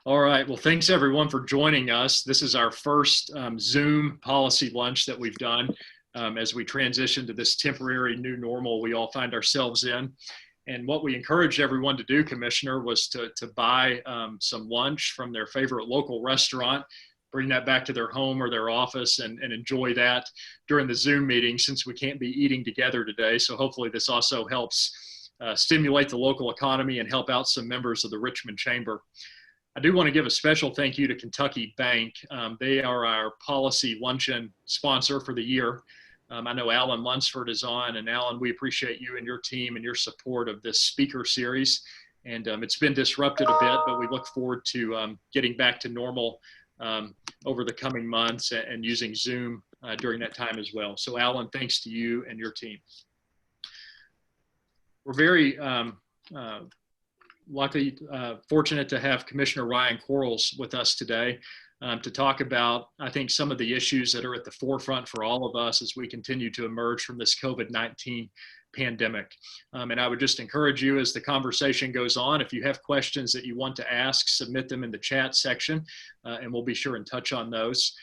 All right. Well, thanks everyone for joining us. This is our first Zoom policy lunch that we've done as we transition to this temporary new normal we all find ourselves in. And what we encouraged everyone to do, Commissioner, was to buy some lunch from their favorite local restaurant, bring that back to their home or their office and enjoy that during the Zoom meeting since we can't be eating together today. So hopefully this also helps stimulate the local economy and help out some members of the Richmond Chamber. I do want to give a special thank you to Kentucky Bank. They are our policy luncheon sponsor for the year. I know Alan Lunsford is on, and Alan, we appreciate you and your team and your support of this speaker series. And it's been disrupted a bit, but we look forward to getting back to normal over the coming months and using Zoom during that time as well. So Alan, thanks to you and your team. We're very luckily fortunate to have Commissioner Ryan Quarles with us today to talk about, I think, some of the issues that are at the forefront for all of us as we continue to emerge from this COVID-19 pandemic. And I would just encourage you as the conversation goes on, if you have questions that you want to ask, submit them in the chat section and we'll be sure and touch on those.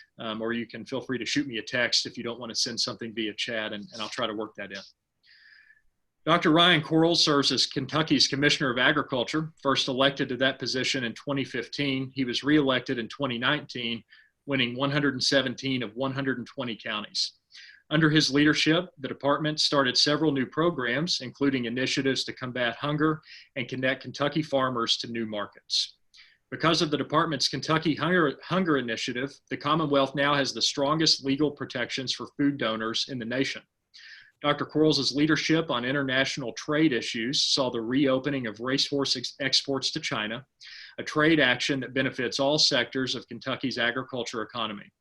Or you can feel free to shoot me a text if you don't want to send something via chat and I'll try to work that in. Dr. Ryan Quarles serves as Kentucky's Commissioner of Agriculture, first elected to that position in 2015. He was reelected in 2019, winning 117 of 120 counties. Under his leadership, the department started several new programs, including initiatives to combat hunger and connect Kentucky farmers to new markets. Because of the department's Kentucky Hunger Initiative, the Commonwealth now has the strongest legal protections for food donors in the nation. Dr. Quarles' leadership on international trade issues saw the reopening of racehorse exports to China, a trade action that benefits all sectors of Kentucky's agriculture economy.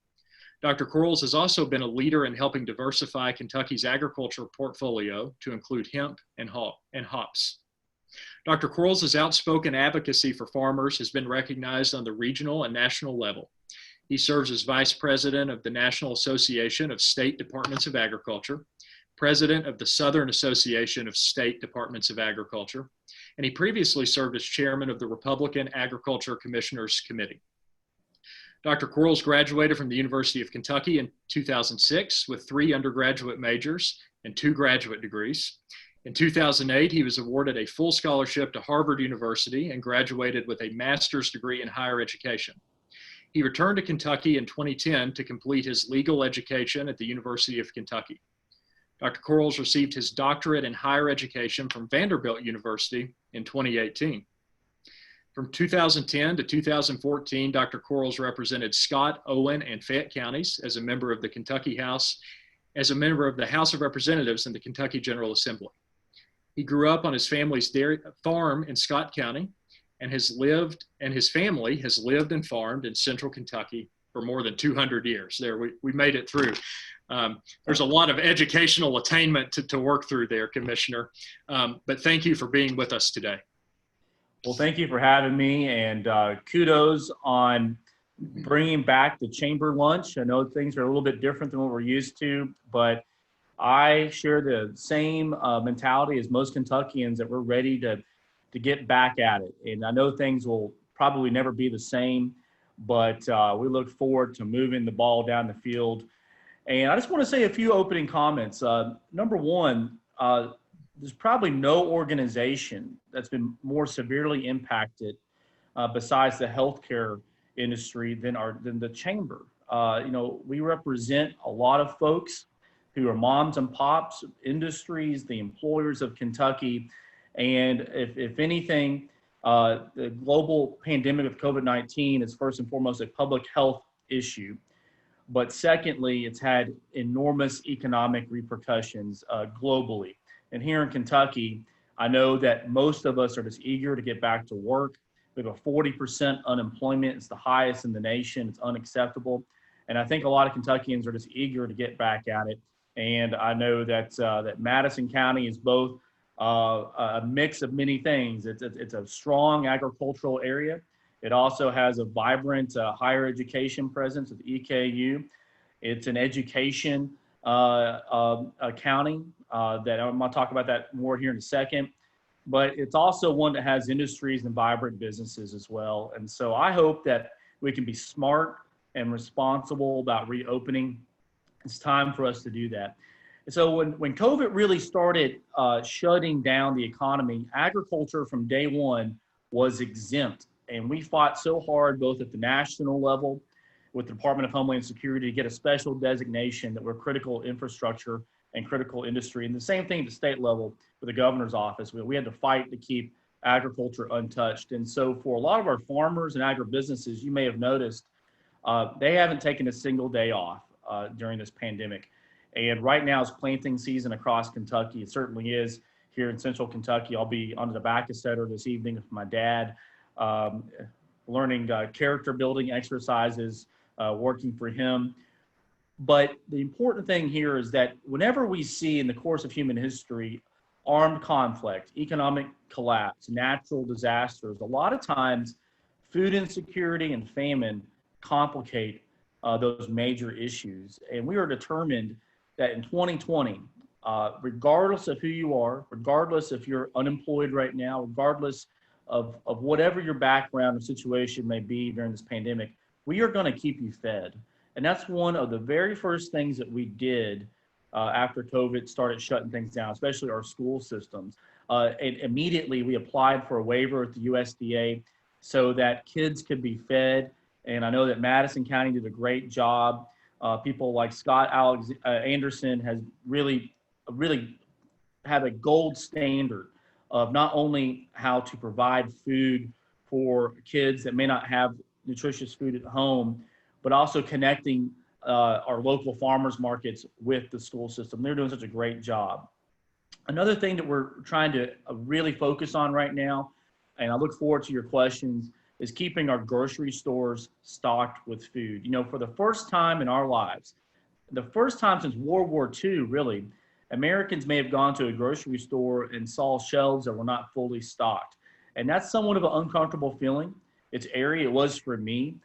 Dr. Quarles has also been a leader in helping diversify Kentucky's agriculture portfolio to include hemp and hops. Dr. Quarles' outspoken advocacy for farmers has been recognized on the regional and national level. He serves as Vice President of the National Association of State Departments of Agriculture, President of the Southern Association of State Departments of Agriculture, and he previously served as Chairman of the Republican Agriculture Commissioners Committee. Dr. Quarles graduated from the University of Kentucky in 2006 with 3 undergraduate majors and 2 graduate degrees. In 2008, he was awarded a full scholarship to Harvard University and graduated with a master's degree in higher education. He returned to Kentucky in 2010 to complete his legal education at the University of Kentucky. Dr. Quarles received his doctorate in higher education from Vanderbilt University in 2018. From 2010 to 2014, Dr. Quarles represented Scott, Owen, and Fayette counties as a member of the Kentucky House, as a member of the House of Representatives in the Kentucky General Assembly. He grew up on his family's dairy farm in Scott County and his family has lived and farmed in central Kentucky for more than 200 years. There, we made it through. There's a lot of educational attainment to work through there, Commissioner. But thank you for being with us today. Well, thank you for having me, and kudos on bringing back the chamber lunch. I know things are a little bit different than what we're used to, but I share the same mentality as most Kentuckians that we're ready to get back at it. And I know things will probably never be the same, but we look forward to moving the ball down the field. And I just want to say a few opening comments. Number one, there's probably no organization that's been more severely impacted besides the healthcare industry than the chamber. You know, we represent a lot of folks who are moms and pops, industries, the employers of Kentucky. And if anything, the global pandemic of COVID-19 is first and foremost a public health issue. But secondly, it's had enormous economic repercussions globally. And here in Kentucky, I know that most of us are just eager to get back to work. We have a 40% unemployment. It's the highest in the nation. It's unacceptable. And I think a lot of Kentuckians are just eager to get back at it. And I know that that Madison County is both a mix of many things. It's a strong agricultural area. It also has a vibrant higher education presence with EKU. It's an education county that I'm going to talk about that more here in a second. but it's also one that has industries and vibrant businesses as well. And so I hope that we can be smart and responsible about reopening. It's time for us to do that. And so when COVID really started shutting down the economy, agriculture from day one was exempt. And we fought so hard, both at the national level with the Department of Homeland Security, to get a special designation that we're critical infrastructure and critical industry. And the same thing at the state level with the governor's office. We had to fight to keep agriculture untouched. And so for a lot of our farmers and agribusinesses, you may have noticed, they haven't taken a single day off during this pandemic. And right now is planting season across Kentucky. It certainly is here in central Kentucky. I'll be on the tobacco setter this evening with my dad, learning character building exercises, working for him. But the important thing here is that whenever we see in the course of human history armed conflict, economic collapse, natural disasters, a lot of times food insecurity and famine complicate those major issues. And we are determined that in 2020, regardless of who you are, regardless if you're unemployed right now, regardless of whatever your background or situation may be during this pandemic, we are going to keep you fed. And that's one of the very first things that we did after COVID started shutting things down, especially our school systems. And immediately we applied for a waiver at the USDA so that kids could be fed. And I know that Madison County did a great job. People like Scott Anderson has really had a gold standard of not only how to provide food for kids that may not have nutritious food at home, but also connecting our local farmers markets with the school system. They're doing such a great job. Another thing that we're trying to really focus on right now, and I look forward to your questions, is keeping our grocery stores stocked with food. You know, for the first time in our lives, the first time since World War II, really, Americans may have gone to a grocery store and saw shelves that were not fully stocked. And that's somewhat of an uncomfortable feeling. It's airy, it was for me.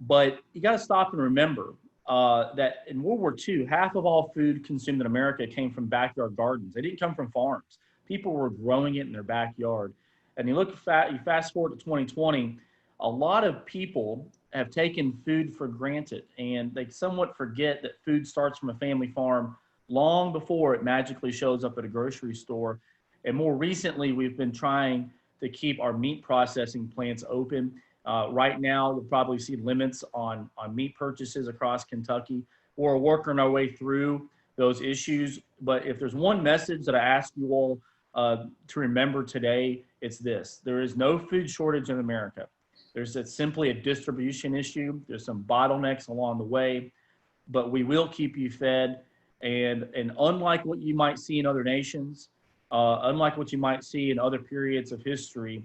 But you got to stop and remember that in World War II, half of all food consumed in America came from backyard gardens. They didn't come from farms. People were growing it in their backyard. And you fast forward to 2020, a lot of people have taken food for granted, and they somewhat forget that food starts from a family farm long before it magically shows up at a grocery store. And more recently, we've been trying to keep our meat processing plants open. Right now, we'll probably see limits on meat purchases across Kentucky. We're working our way through those issues. But if there's one message that I ask you all to remember today, it's this: there is no food shortage in America. There's simply a distribution issue. There's some bottlenecks along the way, but we will keep you fed. And unlike what you might see in other nations, unlike what you might see in other periods of history,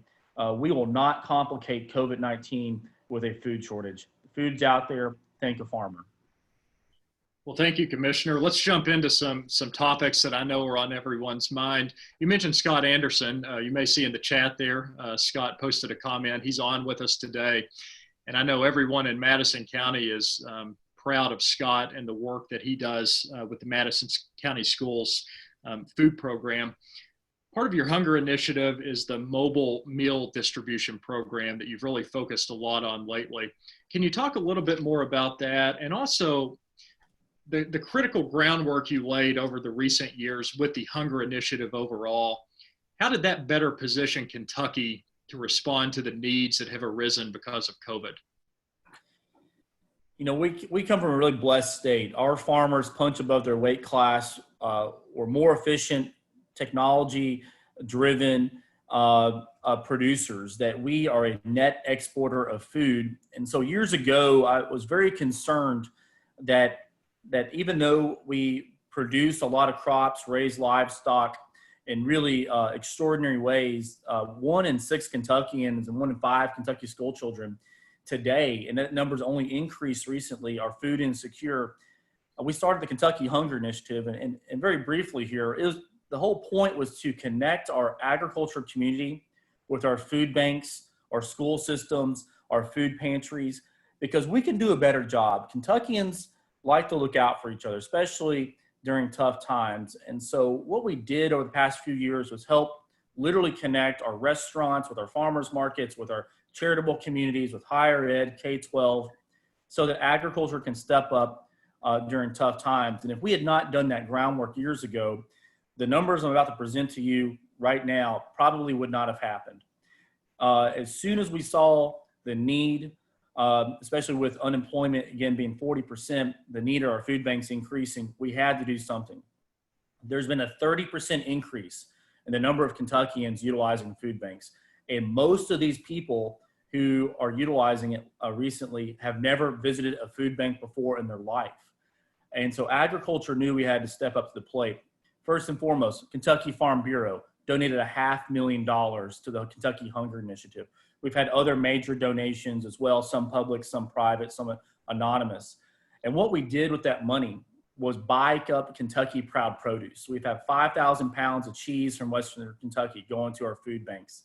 we will not complicate COVID-19 with a food shortage. Food's out there. Thank a farmer. Well, thank you, Commissioner. Let's jump into some topics that I know are on everyone's mind. You mentioned Scott Anderson. You may see in the chat there, Scott posted a comment. He's on with us today. And I know everyone in Madison County is proud of Scott and the work that he does with the Madison County Schools food program. Part of your hunger initiative is the mobile meal distribution program that you've really focused a lot on lately. Can you talk a little bit more about that, and also the critical groundwork you laid over the recent years with the hunger initiative overall? How did that better position Kentucky to respond to the needs that have arisen because of COVID? You know, we come from a really blessed state. Our farmers punch above their weight class. We're more efficient, technology-driven producers, that we are a net exporter of food. And so years ago, I was very concerned that even though we produce a lot of crops, raise livestock in really extraordinary ways, 1 in 6 Kentuckians and 1 in 5 Kentucky school children today, and that number's only increased recently, are food insecure. We started the Kentucky Hunger Initiative, and very briefly here, the whole point was to connect our agriculture community with our food banks, our school systems, our food pantries, because we can do a better job. Kentuckians like to look out for each other, especially during tough times. And so what we did over the past few years was help literally connect our restaurants with our farmers markets, with our charitable communities, with higher ed, K-12, so that agriculture can step up during tough times. And if we had not done that groundwork years ago, the numbers I'm about to present to you right now probably would not have happened. As soon as we saw the need, especially with unemployment again being 40%, the need of our food banks increasing, we had to do something. There's been a 30% increase in the number of Kentuckians utilizing food banks. And most of these people who are utilizing it recently have never visited a food bank before in their life. And so agriculture knew we had to step up to the plate. First and foremost, Kentucky Farm Bureau donated $500,000 to the Kentucky Hunger Initiative. We've had other major donations as well, some public, some private, some anonymous. And what we did with that money was buy up Kentucky Proud Produce. We've had 5,000 pounds of cheese from Western Kentucky going to our food banks,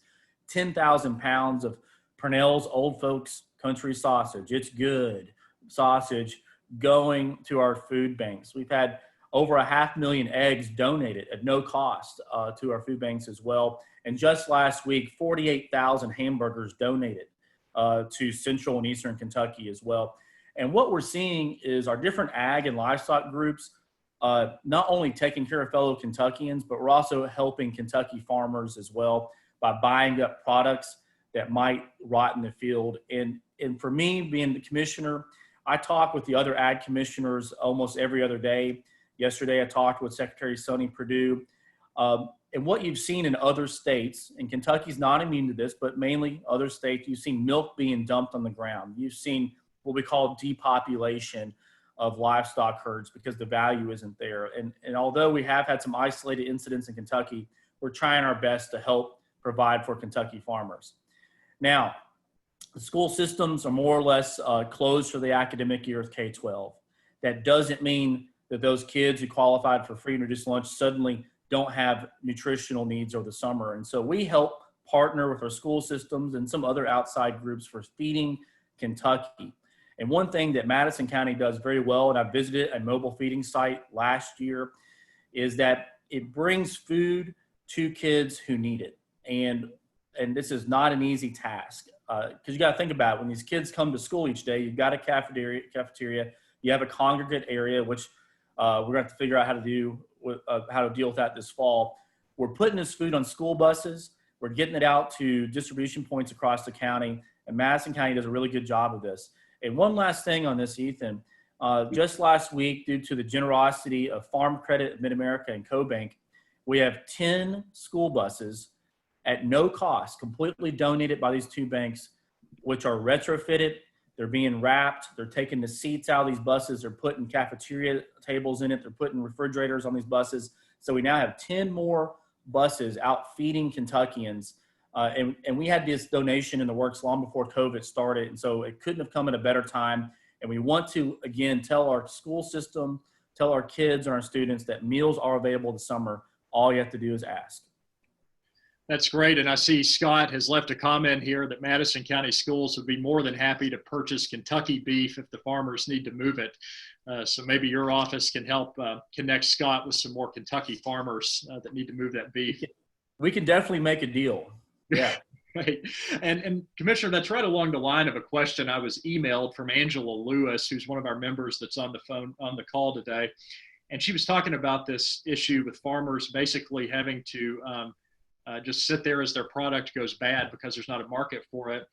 10,000 pounds of Purnell's Old Folks Country Sausage, it's good sausage, going to our food banks. We've had over 500,000 eggs donated at no cost to our food banks as well. And just last week, 48,000 hamburgers donated to Central and Eastern Kentucky as well. And what we're seeing is our different ag and livestock groups not only taking care of fellow Kentuckians, but we're also helping Kentucky farmers as well by buying up products that might rot in the field. And for me, being the commissioner, I talk with the other ag commissioners almost every other day. Yesterday, I talked with Secretary Sonny Perdue. And what you've seen in other states, and Kentucky's not immune to this, but mainly other states, you've seen milk being dumped on the ground. You've seen what we call depopulation of livestock herds because the value isn't there. And although we have had some isolated incidents in Kentucky, we're trying our best to help provide for Kentucky farmers. Now, the school systems are more or less closed for the academic year of K-12. That doesn't mean that those kids who qualified for free and reduced lunch suddenly don't have nutritional needs over the summer. And so we help partner with our school systems and some other outside groups for Feeding Kentucky. And one thing that Madison County does very well, and I visited a mobile feeding site last year, is that it brings food to kids who need it. And this is not an easy task because you got to think about it. When these kids come to school each day, you've got a cafeteria, you have a congregate area, which we're going to have to figure out how to deal with that this fall. We're putting this food on school buses. We're getting it out to distribution points across the county, and Madison County does a really good job of this. And one last thing on this, Ethan, just last week, due to the generosity of Farm Credit, Mid-America, and CoBank, we have 10 school buses at no cost, completely donated by these two banks, which are retrofitted. They're being wrapped. They're taking the seats out of these buses. They're putting cafeteria tables in it. They're putting refrigerators on these buses. So we now have 10 more buses out feeding Kentuckians. And we had this donation in the works long before COVID started. And so it couldn't have come at a better time. And we want to, again, tell our school system, tell our kids and our students that meals are available this summer. All you have to do is ask. That's great. And I see Scott has left a comment here that Madison County Schools would be more than happy to purchase Kentucky beef if the farmers need to move it. So maybe your office can help connect Scott with some more Kentucky farmers that need to move that beef. We can definitely make a deal. Yeah. Right. And Commissioner, that's right along the line of a question I was emailed from Angela Lewis, who's one of our members that's on the call today. And she was talking about this issue with farmers basically having to just sit there as their product goes bad because there's not a market for it.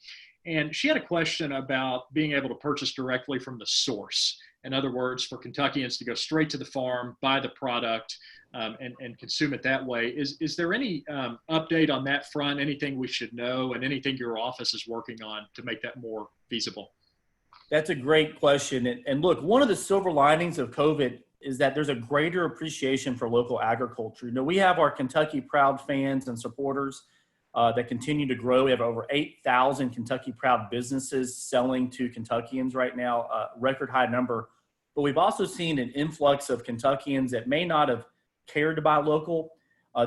And she had a question about being able to purchase directly from the source. In other words, for Kentuckians to go straight to the farm, buy the product, and consume it that way. Is there any update on that front, anything we should know, and anything your office is working on to make that more feasible? That's a great question. And look, one of the silver linings of COVID is that there's a greater appreciation for local agriculture. You know, we have our Kentucky Proud fans and supporters that continue to grow. We have over 8,000 Kentucky Proud businesses selling to Kentuckians right now, a record high number. But we've also seen an influx of Kentuckians that may not have cared to buy local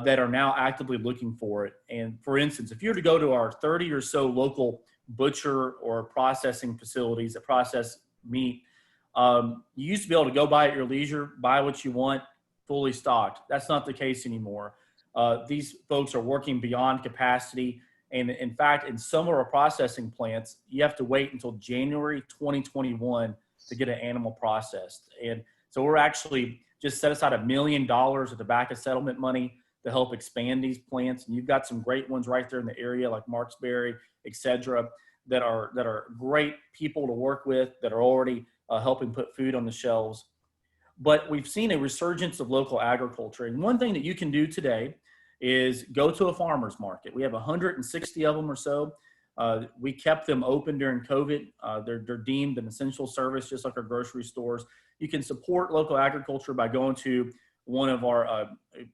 that are now actively looking for it. And for instance, if you were to go to our 30 or so local butcher or processing facilities that process meat, you used to be able to go buy at your leisure, buy what you want, fully stocked. That's not the case anymore. these folks are working beyond capacity. And in fact, in some of our processing plants, you have to wait until January 2021 to get an animal processed. And so we're actually just set aside $1 million of tobacco settlement money to help expand these plants. And you've got some great ones right there in the area, like Marksbury, et cetera, that are great people to work with, that are already helping put food on the shelves. But we've seen a resurgence of local agriculture. And one thing that you can do today is go to a farmer's market. We have 160 of them or so. We kept them open during COVID. They're deemed an essential service, just like our grocery stores. You can support local agriculture by going to one of our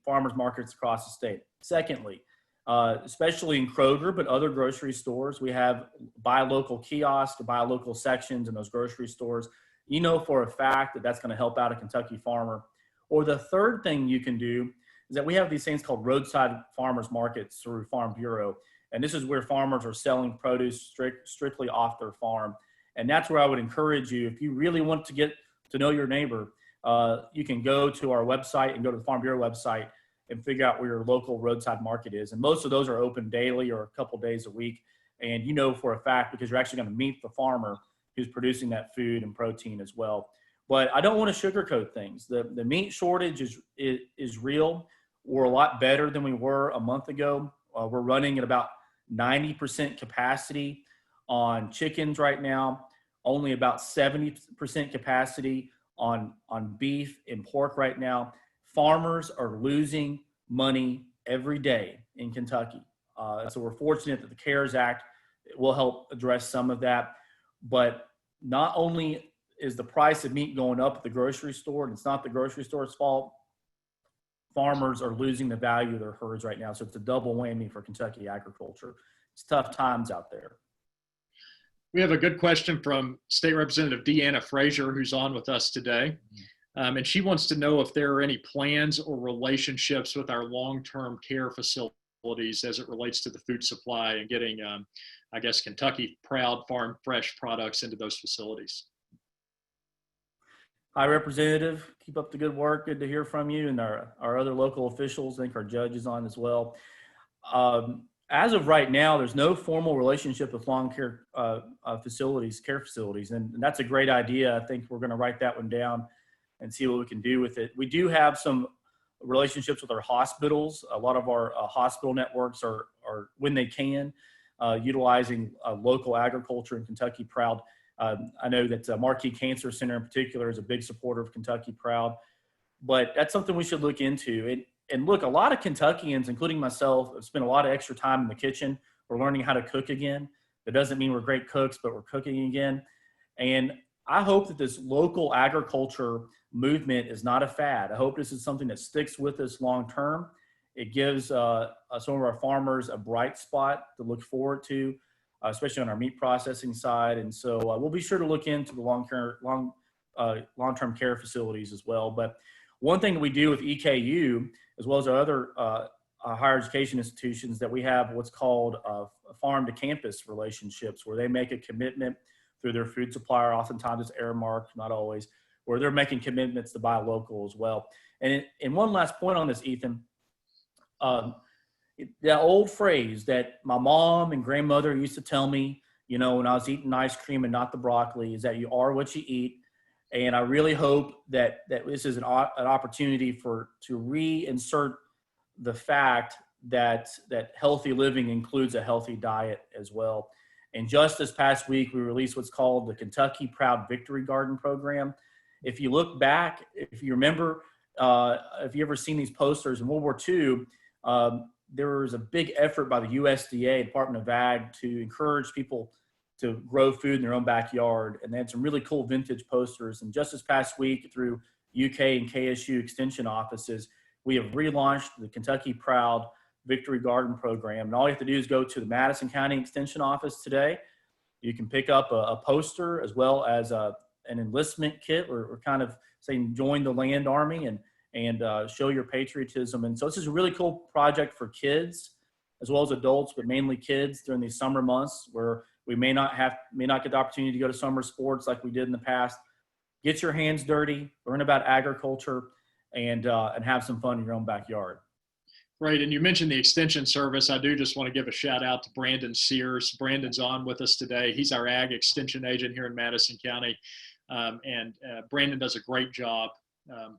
farmers markets across the state. Secondly, especially in Kroger, but other grocery stores, we have buy local kiosks, buy local sections in those grocery stores. You know for a fact that that's going to help out a Kentucky farmer. Or the third thing you can do is that we have these things called roadside farmers markets through Farm Bureau. And this is where farmers are selling produce strictly off their farm. And that's where I would encourage you, if you really want to get to know your neighbor, you can go to our website and go to the Farm Bureau website and figure out where your local roadside market is. And most of those are open daily or a couple days a week. And you know for a fact, because you're actually going to meet the farmer who's producing that food and protein as well. But I don't want to sugarcoat things. The meat shortage is real. We're a lot better than we were a month ago. We're running at about 90% capacity on chickens right now, only about 70% capacity on beef and pork right now. Farmers are losing money every day in Kentucky. So we're fortunate that the CARES Act will help address some of that. But not only is the price of meat going up at the grocery store, and it's not the grocery store's fault, farmers are losing the value of their herds right now. So it's a double whammy for Kentucky agriculture. It's tough times out there. We have a good question from State Representative Deanna Frazier, who's on with us today. And she wants to know if there are any plans or relationships with our long-term care facilities as it relates to the food supply and getting, I guess, Kentucky Proud Farm Fresh products into those facilities. Hi, Representative. Keep up the good work. Good to hear from you, and our other local officials. I think our judge is on as well. As of right now, there's no formal relationship with long care care facilities, and that's a great idea. I think we're going to write that one down and see what we can do with it. We do have some relationships with our hospitals. A lot of our hospital networks are when they can, utilizing local agriculture in Kentucky Proud. I know that Marquis Cancer Center in particular is a big supporter of Kentucky Proud, but that's something we should look into. And look, a lot of Kentuckians, including myself, have spent a lot of extra time in the kitchen. We're learning how to cook again. That doesn't mean we're great cooks, but we're cooking again. And I hope that this local agriculture movement is not a fad. I hope this is something that sticks with us long term. It gives some of our farmers a bright spot to look forward to, especially on our meat processing side. And so we'll be sure to look into the long-term care facilities as well. But one thing that we do with EKU, as well as our other higher education institutions, that we have what's called farm to campus relationships, where they make a commitment through their food supplier. Oftentimes it's Aramark, not always, where they're making commitments to buy local as well. And one last point on this, Ethan, that old phrase that my mom and grandmother used to tell me, you know, when I was eating ice cream and not the broccoli, is that you are what you eat. And I really hope that this is an opportunity to reinsert the fact that healthy living includes a healthy diet as well. And just this past week, we released what's called the Kentucky Proud Victory Garden Program. If you look back, if you remember, if you ever seen these posters in World War II, there was a big effort by the USDA, Department of Ag, to encourage people to grow food in their own backyard. And they had some really cool vintage posters. And just this past week, through UK and KSU extension offices, we have relaunched the Kentucky Proud Victory Garden Program. And all you have to do is go to the Madison County Extension Office today. You can pick up a poster as well as an enlistment kit, or kind of saying join the land army and show your patriotism. And so this is a really cool project for kids as well as adults, but mainly kids during these summer months where we may not get the opportunity to go to summer sports like we did in the past. Get your hands dirty, learn about agriculture, and have some fun in your own backyard. Right. And you mentioned the extension service. I do just want to give a shout out to Brandon Sears. Brandon's on with us today. He's our ag extension agent here in Madison County. And Brandon does a great job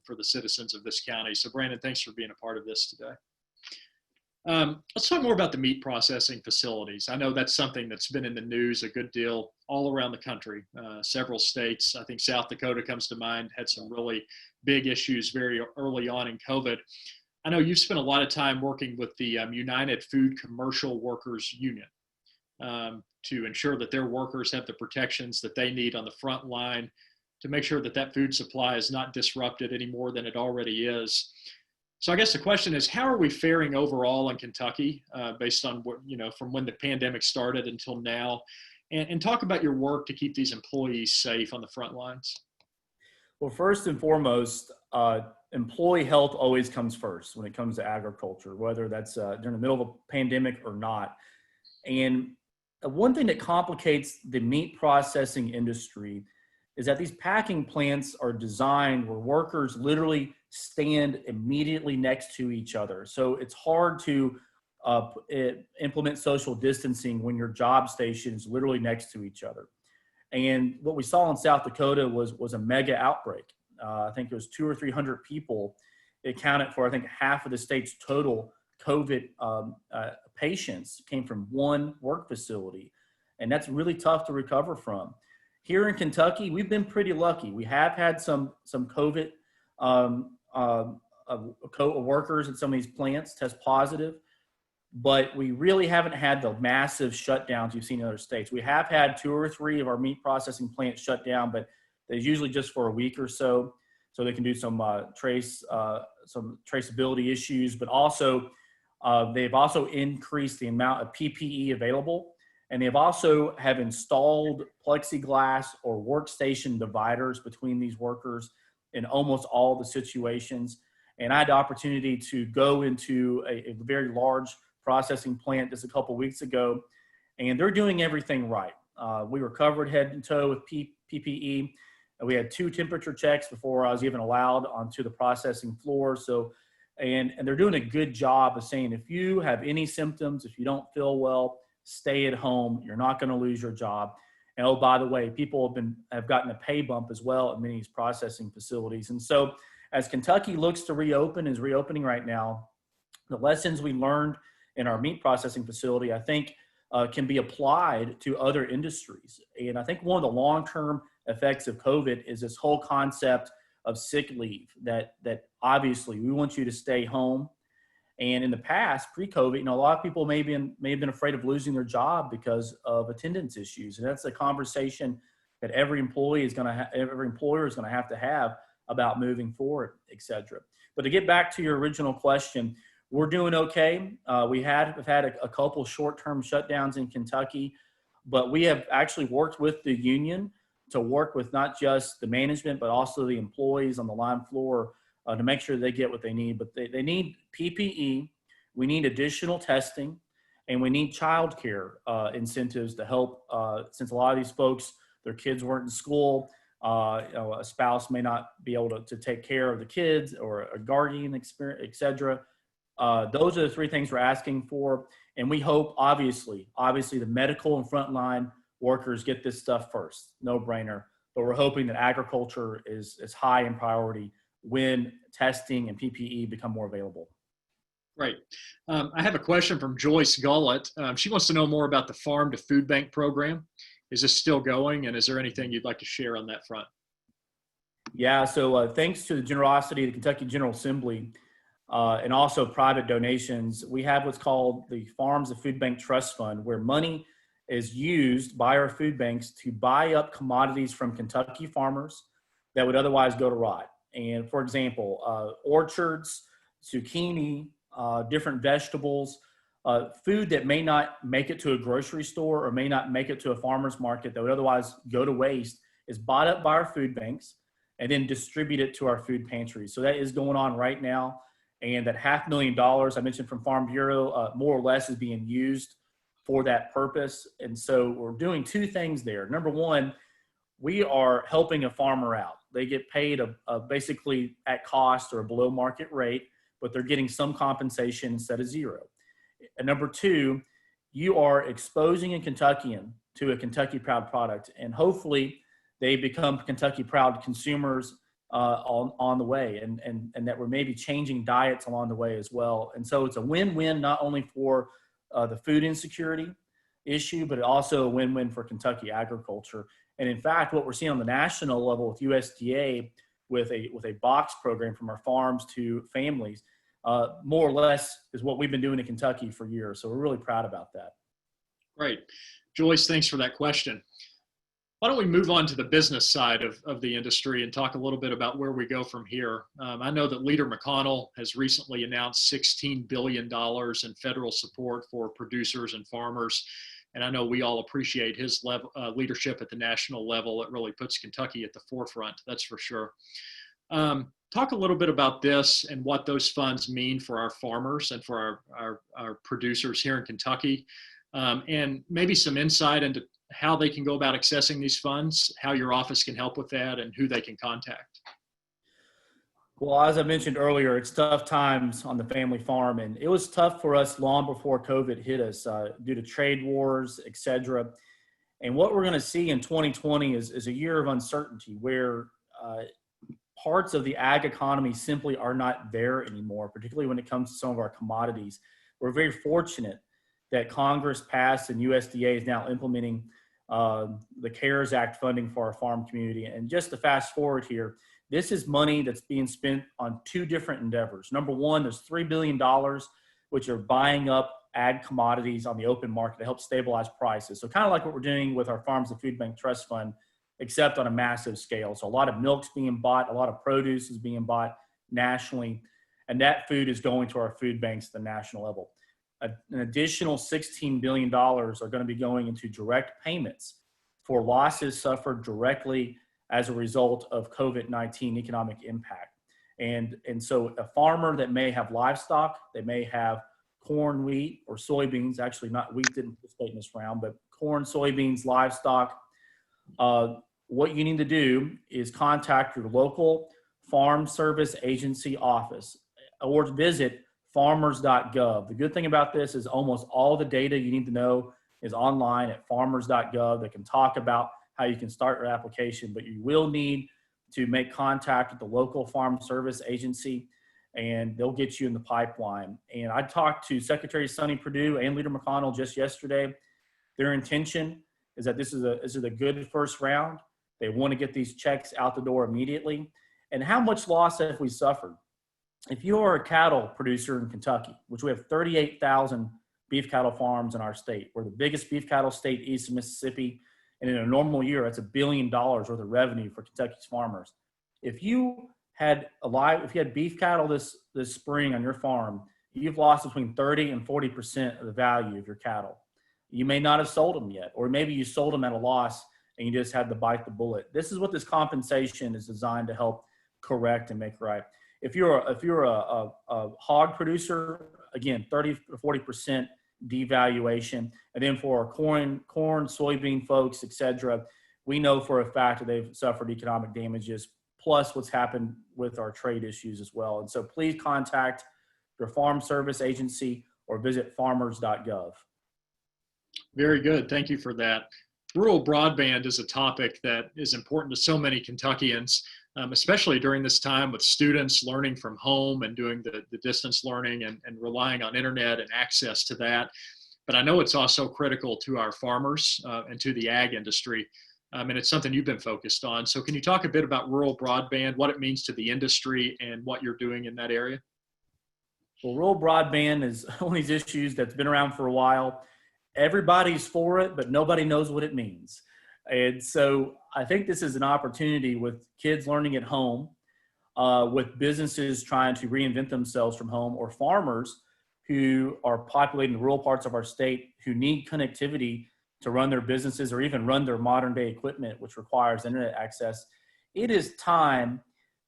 for the citizens of this county. So, Brandon, thanks for being a part of this today. Let's talk more about the meat processing facilities. I know that's something that's been in the news a good deal all around the country. Several states, I think South Dakota comes to mind, had some really big issues very early on in COVID. I know you've spent a lot of time working with the United Food Commercial Workers Union to ensure that their workers have the protections that they need on the front line to make sure that that food supply is not disrupted any more than it already is. So I guess the question is, how are we faring overall in Kentucky based on what, from when the pandemic started until now? And talk about your work to keep these employees safe on the front lines. Well, first and foremost, employee health always comes first when it comes to agriculture, whether that's during the middle of a pandemic or not. And one thing that complicates the meat processing industry is that these packing plants are designed where workers literally stand immediately next to each other. So it's hard to implement social distancing when your job station is literally next to each other. And what we saw in South Dakota was a mega outbreak. I think it was 200 or 300 people. It accounted for, I think, half of the state's total COVID patients came from one work facility. And that's really tough to recover from. Here in Kentucky, we've been pretty lucky. We have had some COVID workers in some of these plants test positive, but we really haven't had the massive shutdowns you've seen in other states. We have had 2 or 3 of our meat processing plants shut down, but they're usually just for a week or so they can do some traceability issues. But also, they've also increased the amount of PPE available, and they've also have installed plexiglass or workstation dividers between these workers in almost all the situations. And I had the opportunity to go into a very large processing plant just a couple of weeks ago, and they're doing everything right. We were covered head to toe with PPE. We had 2 temperature checks before I was even allowed onto the processing floor. So, and they're doing a good job of saying, if you have any symptoms, if you don't feel well, stay at home. You're not going to lose your job. And oh, by the way, people have gotten a pay bump as well at many of these processing facilities. And so, as Kentucky looks to reopen, is reopening right now, the lessons we learned in our meat processing facility, I think, can be applied to other industries. And I think one of the long-term effects of COVID is this whole concept of sick leave, that obviously we want you to stay home. And in the past, pre-COVID, a lot of people may have been afraid of losing their job because of attendance issues. And that's a conversation that every employer is going to have about moving forward, et cetera. But to get back to your original question, we're doing okay. We've had a couple short-term shutdowns in Kentucky, but we have actually worked with the union to work with not just the management, but also the employees on the line floor to make sure they get what they need. But they need PPE, we need additional testing, and we need childcare incentives to help, since a lot of these folks, their kids weren't in school, a spouse may not be able to take care of the kids, or a guardian experience, et cetera. Those are the 3 things we're asking for. And we hope, obviously the medical and frontline workers get this stuff first, no brainer. But we're hoping that agriculture is high in priority when testing and PPE become more available. Right. I have a question from Joyce Gullett. She wants to know more about the Farm to Food Bank program. Is this still going? And is there anything you'd like to share on that front? Yeah, so thanks to the generosity of the Kentucky General Assembly and also private donations, we have what's called the Farms to Food Bank Trust Fund, where money is used by our food banks to buy up commodities from Kentucky farmers that would otherwise go to rot. And for example, orchards, zucchini, different vegetables, food that may not make it to a grocery store or may not make it to a farmer's market that would otherwise go to waste is bought up by our food banks and then distributed to our food pantries. So that is going on right now. And that $500,000 I mentioned from Farm Bureau, more or less, is being used for that purpose. And so we're doing 2 things there. Number one, we are helping a farmer out. They get paid basically at cost or below market rate but they're getting some compensation instead of zero. And number two, you are exposing a Kentuckian to a Kentucky Proud product, and hopefully they become Kentucky Proud consumers on the way, and that we're maybe changing diets along the way as well. And so it's a win-win, not only for the food insecurity issue, but also a win-win for Kentucky agriculture. And in fact, what we're seeing on the national level with USDA with a box program from our farms to families, more or less is what we've been doing in Kentucky for years. So we're really proud about that. Great. Joyce, thanks for that question. Why don't we move on to the business side of the industry and talk a little bit about where we go from here? I know that Leader McConnell has recently announced $16 billion in federal support for producers and farmers. And I know we all appreciate his leadership at the national level. It really puts Kentucky at the forefront, that's for sure. Talk a little bit about this and what those funds mean for our farmers and for our producers here in Kentucky, and maybe some insight into how they can go about accessing these funds, how your office can help with that, and who they can contact. Well, as I mentioned earlier, it's tough times on the family farm, and it was tough for us long before COVID hit us due to trade wars, et cetera. And what we're going to see in 2020 is a year of uncertainty where parts of the ag economy simply are not there anymore, particularly when it comes to some of our commodities. We're very fortunate that Congress passed and USDA is now implementing the CARES Act funding for our farm community. And just to fast forward here, this is money that's being spent on two different endeavors. Number one, there's $3 billion, which are buying up ag commodities on the open market to help stabilize prices. So kind of like what we're doing with our Farms and Food Bank Trust Fund, except on a massive scale. So a lot of milk's being bought, a lot of produce is being bought nationally, and that food is going to our food banks at the national level. An additional $16 billion are going to be going into direct payments for losses suffered directly as a result of COVID-19 economic impact. And so a farmer that may have livestock, they may have corn, wheat, or soybeans, actually not wheat didn't participate in this round, but corn, soybeans, livestock. What you need to do is contact your local Farm Service Agency office or visit farmers.gov. The good thing about this is almost all the data you need to know is online at farmers.gov. They can talk about how you can start your application, but you will need to make contact with the local Farm Service Agency, and they'll get you in the pipeline. And I talked to Secretary Sonny Perdue and Leader McConnell just yesterday. Their intention is that this is a good first round. They want to get these checks out the door immediately. And how much loss have we suffered? If you are a cattle producer in Kentucky, which we have 38,000 beef cattle farms in our state, we're the biggest beef cattle state east of Mississippi, and in a normal year, that's $1 billion worth of revenue for Kentucky's farmers. If you had beef cattle this spring on your farm, you've lost between 30 and 40% of the value of your cattle. You may not have sold them yet, or maybe you sold them at a loss and you just had to bite the bullet. This is what this compensation is designed to help correct and make right. If you're a hog producer, again, 30 to 40% devaluation. And then for our corn, soybean folks, et cetera, we know for a fact that they've suffered economic damages, plus what's happened with our trade issues as well. And so please contact your Farm Service Agency or visit farmers.gov. Very good. Thank you for that. Rural broadband is a topic that is important to so many Kentuckians, especially during this time with students learning from home and doing the distance learning and relying on internet and access to that. But I know it's also critical to our farmers and to the ag industry. And it's something you've been focused on. So can you talk a bit about rural broadband, what it means to the industry and what you're doing in that area? Well, rural broadband is one of these issues that's been around for a while. Everybody's for it, but nobody knows what it means. And so I think this is an opportunity with kids learning at home, with businesses trying to reinvent themselves from home, or farmers who are populating the rural parts of our state who need connectivity to run their businesses or even run their modern day equipment, which requires internet access. It is time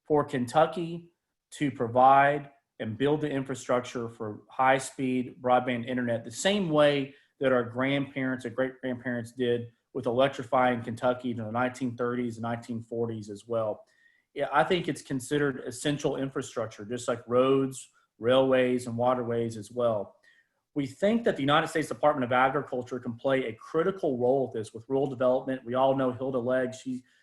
for Kentucky to provide and build the infrastructure for high-speed broadband internet the same way that our grandparents and great-grandparents did with electrifying Kentucky in the 1930s and 1940s as well. Yeah, I think it's considered essential infrastructure, just like roads, railways, and waterways as well. We think that the United States Department of Agriculture can play a critical role with this, with rural development. We all know Hilda Legg.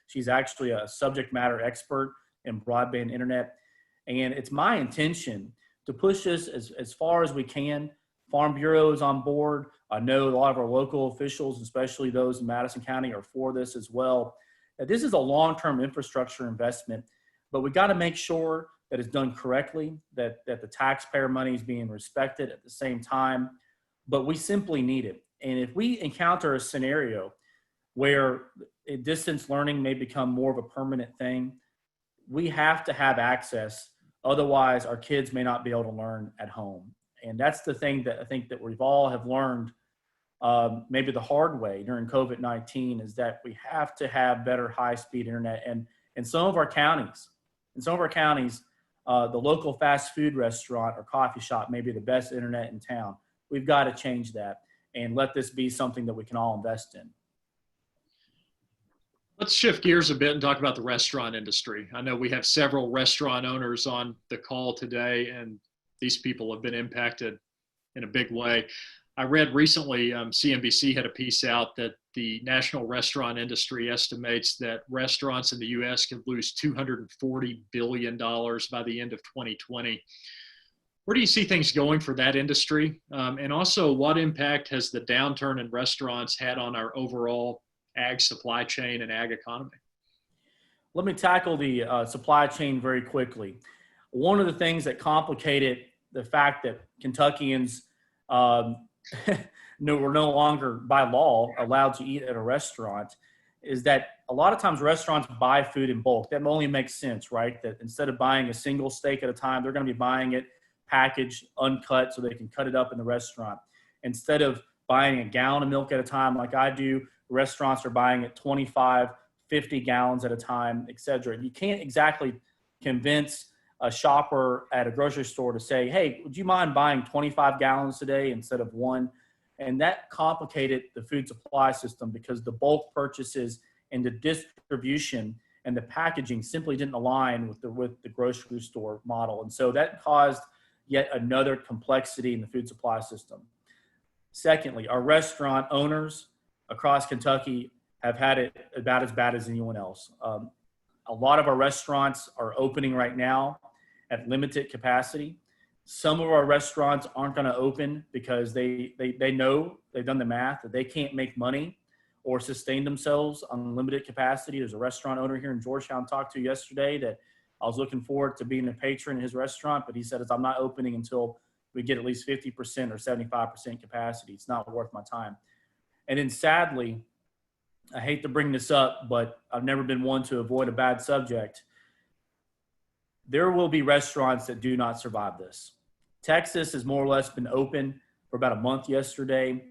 She's actually a subject matter expert in broadband internet. And it's my intention to push this as far as we can. Farm Bureau is on board. I know a lot of our local officials, especially those in Madison County, are for this as well. This is a long-term infrastructure investment, but we got to make sure that it's done correctly, that the taxpayer money is being respected at the same time, but we simply need it. And if we encounter a scenario where distance learning may become more of a permanent thing, we have to have access. Otherwise, our kids may not be able to learn at home. And that's the thing that I think that we've all have learned maybe the hard way during COVID-19, is that we have to have better high-speed internet. And in some of our counties, the local fast food restaurant or coffee shop may be the best internet in town. We've got to change that and let this be something that we can all invest in. Let's shift gears a bit and talk about the restaurant industry. I know we have several restaurant owners on the call today, and these people have been impacted in a big way. I read recently, CNBC had a piece out that the national restaurant industry estimates that restaurants in the U.S. could lose $240 billion by the end of 2020. Where do you see things going for that industry? And also, what impact has the downturn in restaurants had on our overall ag supply chain and ag economy? Let me tackle the supply chain very quickly. One of the things that complicated the fact that Kentuckians were no longer by law allowed to eat at a restaurant is that a lot of times restaurants buy food in bulk. That only makes sense, right? That instead of buying a single steak at a time, they're going to be buying it packaged, uncut, so they can cut it up in the restaurant. Instead of buying a gallon of milk at a time like I do, restaurants are buying it 25, 50 gallons at a time, et cetera. You can't exactly convince a shopper at a grocery store to say, hey, would you mind buying 25 gallons today instead of one? And that complicated the food supply system because the bulk purchases and the distribution and the packaging simply didn't align with the grocery store model. And so that caused yet another complexity in the food supply system. Secondly, our restaurant owners across Kentucky have had it about as bad as anyone else. A lot of our restaurants are opening right now at limited capacity. Some of our restaurants aren't going to open because they know, they've done the math, that they can't make money or sustain themselves on limited capacity. There's a restaurant owner here in Georgetown I talked to yesterday that I was looking forward to being a patron in his restaurant, but he said, I'm not opening until we get at least 50% or 75% capacity. It's not worth my time. And then sadly, I hate to bring this up, but I've never been one to avoid a bad subject. There will be restaurants that do not survive this. Texas has more or less been open for about a month yesterday.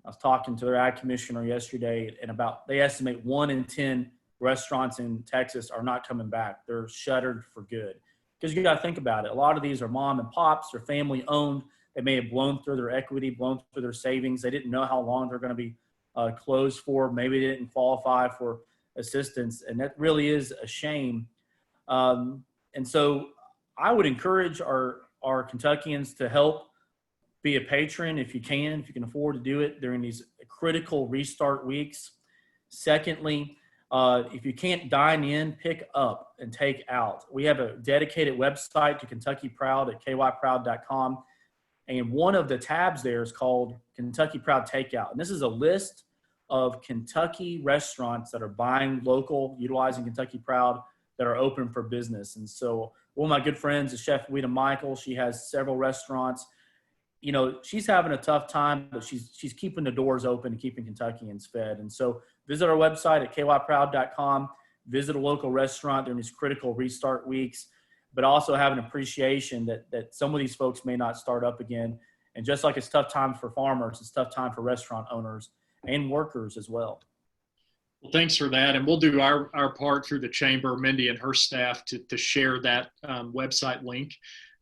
I was talking to their ag commissioner yesterday, and they estimate 1 in 10 restaurants in Texas are not coming back. They're shuttered for good. Because you got to think about it. A lot of these are mom and pops, they're family owned. They may have blown through their equity, blown through their savings. They didn't know how long they're going to be closed for. Maybe they didn't qualify for assistance, and that really is a shame. And so I would encourage our Kentuckians to help be a patron if you can afford to do it during these critical restart weeks. Secondly, if you can't dine in, pick up and take out. We have a dedicated website to Kentucky Proud at kyproud.com. And one of the tabs there is called Kentucky Proud Takeout. And this is a list of Kentucky restaurants that are buying local, utilizing Kentucky Proud, that are open for business. And so one of my good friends is Chef Weta Michael. She has several restaurants. You know, she's having a tough time, but she's keeping the doors open and keeping Kentuckians fed. And so visit our website at kyproud.com, visit a local restaurant during these critical restart weeks, but also have an appreciation that some of these folks may not start up again. And just like it's tough times for farmers, it's tough time for restaurant owners and workers as well. Well, thanks for that. And we'll do our part through the chamber, Mindy and her staff, to share that website link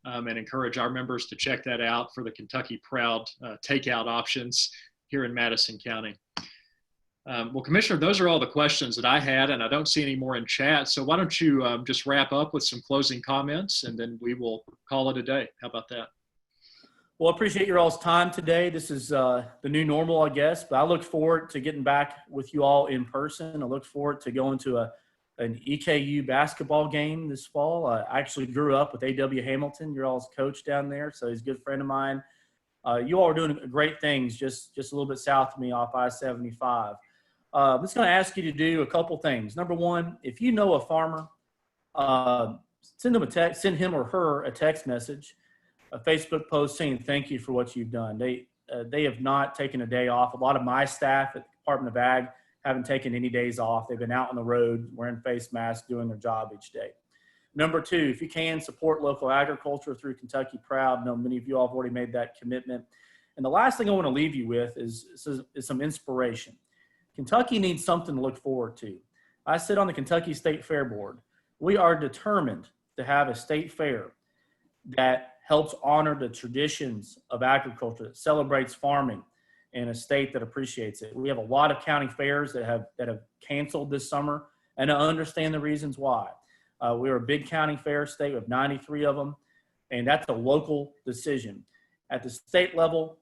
and encourage our members to check that out for the Kentucky Proud takeout options here in Madison County. Well, Commissioner, those are all the questions that I had, and I don't see any more in chat. So why don't you just wrap up with some closing comments, and then we will call it a day. How about that? Well, I appreciate your all's time today. This is the new normal, I guess, but I look forward to getting back with you all in person. I look forward to going to an EKU basketball game this fall. I actually grew up with A.W. Hamilton, your all's coach down there, so he's a good friend of mine. You all are doing great things just a little bit south of me off I-75. I'm just going to ask you to do a couple things. Number one, if you know a farmer, send him or her a text message, a Facebook post saying thank you for what you've done. They have not taken a day off. A lot of my staff at the Department of Ag haven't taken any days off. They've been out on the road wearing face masks, doing their job each day. Number two, if you can, support local agriculture through Kentucky Proud. I know many of you all have already made that commitment. And the last thing I want to leave you with is some inspiration. Kentucky needs something to look forward to. I sit on the Kentucky State Fair Board. We are determined to have a state fair that helps honor the traditions of agriculture, that celebrates farming in a state that appreciates it. We have a lot of county fairs that have canceled this summer, and I understand the reasons why. We're a big county fair state. We have 93 of them, and that's a local decision. At the state level,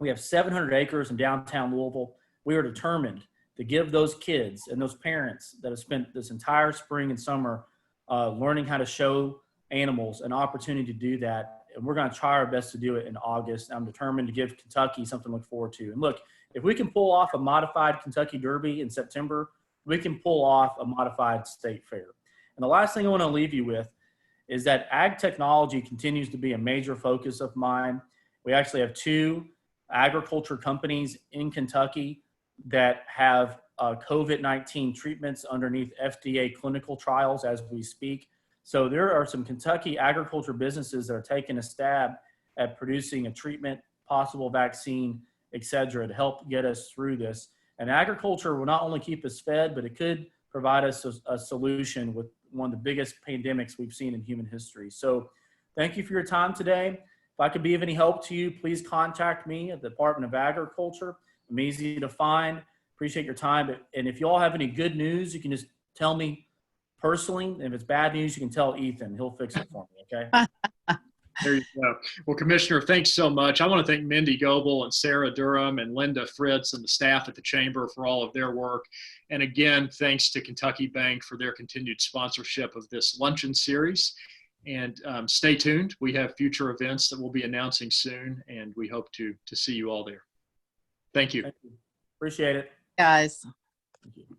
we have 700 acres in downtown Louisville. We are determined to give those kids and those parents that have spent this entire spring and summer learning how to show animals an opportunity to do that. And we're going to try our best to do it in August. I'm determined to give Kentucky something to look forward to. And look, if we can pull off a modified Kentucky Derby in September, we can pull off a modified state fair. And the last thing I want to leave you with is that ag technology continues to be a major focus of mine. We actually have 2 agriculture companies in Kentucky that have COVID-19 treatments underneath FDA clinical trials as we speak. So there are some Kentucky agriculture businesses that are taking a stab at producing a treatment, possible vaccine, et cetera, to help get us through this. And agriculture will not only keep us fed, but it could provide us a solution with one of the biggest pandemics we've seen in human history. So thank you for your time today. If I could be of any help to you, please contact me at the Department of Agriculture. I'm easy to find. Appreciate your time. And if you all have any good news, you can just tell me personally. And if it's bad news, you can tell Ethan. He'll fix it for me, okay? There you go. Well, Commissioner, thanks so much. I want to thank Mindy Goebel and Sarah Durham and Linda Fritz and the staff at the Chamber for all of their work. And again, thanks to Kentucky Bank for their continued sponsorship of this luncheon series. And stay tuned. We have future events that we'll be announcing soon, and we hope to see you all there. Thank you. Thank you. Appreciate it. Guys. Thank you.